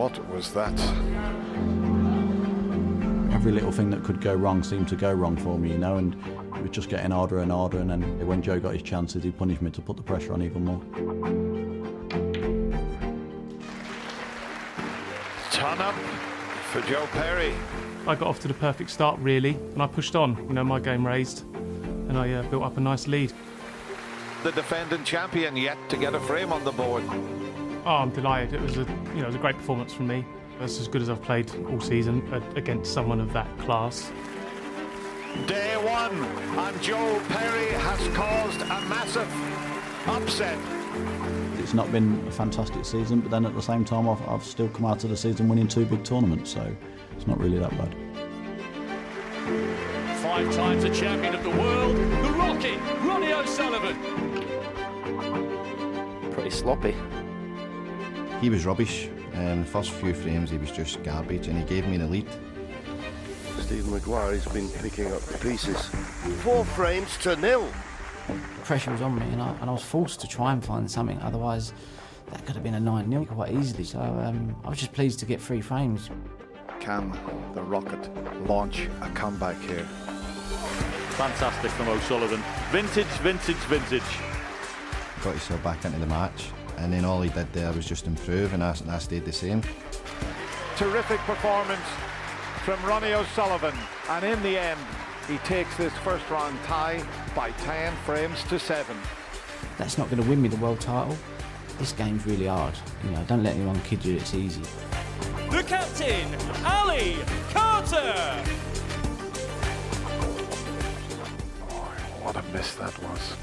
thought was that. Every little thing that could go wrong seemed to go wrong for me, you know, and it was just getting harder and harder, and then when Joe got his chances, he punished me to put the pressure on even more. Turn up for Joe Perry. I got off to the perfect start, really, and I pushed on. You know, my game raised, and I built up a nice lead. The defending champion yet to get a frame on the board. Oh, I'm delighted. It was a great performance from me. That's as good as I've played all season against someone of that class. Day one, and Joe Perry has caused a massive upset. It's not been a fantastic season, but then at the same time, I've still come out of the season winning 2 big tournaments, so it's not really that bad. 5 times a champion of the world, the Rocket, Ronnie O'Sullivan. Pretty sloppy. He was rubbish. The first few frames he was just garbage, and he gave me the lead. Stephen Maguire's been picking up the pieces. 4 frames to 0. Pressure was on me, and I was forced to try and find something, otherwise that could have been a 9-0 quite easily. So I was just pleased to get 3 frames. Can the Rocket launch a comeback here? Fantastic from O'Sullivan. Vintage, vintage, vintage. Got himself back into the match, and then all he did there was just improve, and I stayed the same. Terrific performance from Ronnie O'Sullivan, and in the end he takes this first round tie by 10 frames to 7. That's not going to win me the world title. This game's really hard. You know, don't let anyone kid you it's easy. The captain, Ali Carter. What a miss that was.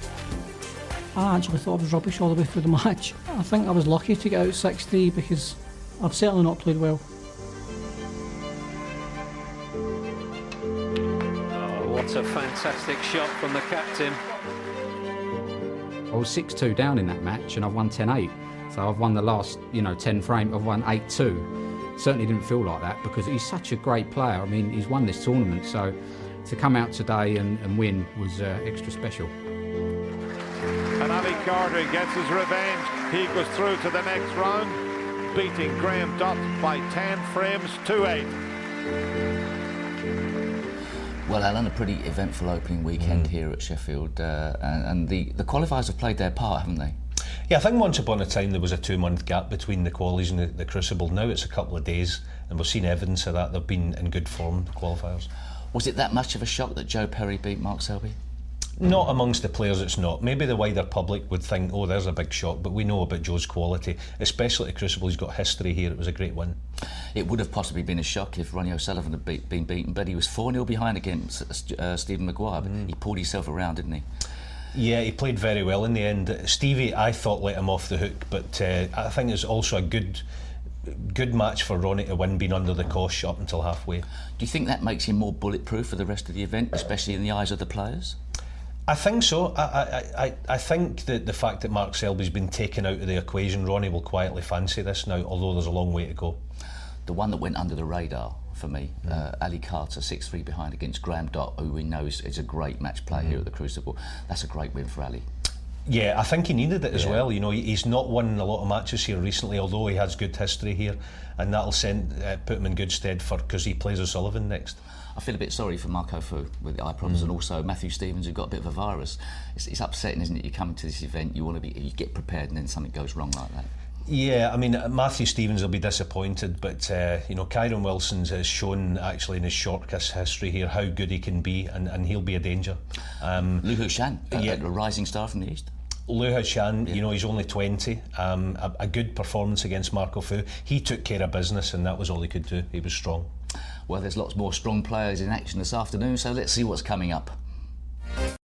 I actually thought I was rubbish all the way through the match. I think I was lucky to get out 6-3 because I've certainly not played well. Oh, what a fantastic shot from the captain. I was 6-2 down in that match and I've won 10-8. So I've won the last, 10 frame, I've won 8-2. Certainly didn't feel like that because he's such a great player. I mean, he's won this tournament, so to come out today and win was extra special. And Ali Carter gets his revenge. He goes through to the next round, beating Graham Dutt by 10 frames to 8. Well, Alan, a pretty eventful opening weekend here at Sheffield, and the qualifiers have played their part, haven't they? Yeah, I think once upon a time there was a 2-month gap between the qualies and the Crucible. Now it's a couple of days, and we've seen evidence of that. They've been in good form, the qualifiers. Was it that much of a shock that Joe Perry beat Mark Selby? Not amongst the players, it's not. Maybe the wider public would think, oh, there's a big shock, but we know about Joe's quality, especially at Crucible. He's got history here. It was a great win. It would have possibly been a shock if Ronnie O'Sullivan had been beaten, but he was 4-0 behind against Stephen Maguire. But he pulled himself around, didn't he? Yeah, he played very well in the end. Stevie, I thought, let him off the hook, but I think it's also a good match for Ronnie to win, being under the cosh up until halfway. Do you think that makes him more bulletproof for the rest of the event, especially in the eyes of the players? I think so. I think that the fact that Mark Selby's been taken out of the equation, Ronnie will quietly fancy this now, although there's a long way to go. The one that went under the radar for me, Ali Carter, 6-3 behind against Graham Dutt, who we know is a great match player here at the Crucible. That's a great win for Ali. Yeah, I think he needed it as well. You know, he's not won a lot of matches here recently, although he has good history here, and that'll put him in good stead because he plays O'Sullivan next. I feel a bit sorry for Marco Fu with the eye problems, and also Matthew Stevens, who got a bit of a virus. It's upsetting, isn't it? You come to this event, you get prepared, and then something goes wrong like that. Yeah, I mean, Matthew Stevens will be disappointed, but Kyron Wilson's has shown actually in his short history here how good he can be, and he'll be a danger. Lu Hushan, a rising star from the East. Lu Hushan, he's only 20. A good performance against Marco Fu. He took care of business, and that was all he could do. He was strong. Well, there's lots more strong players in action this afternoon, so let's see what's coming up.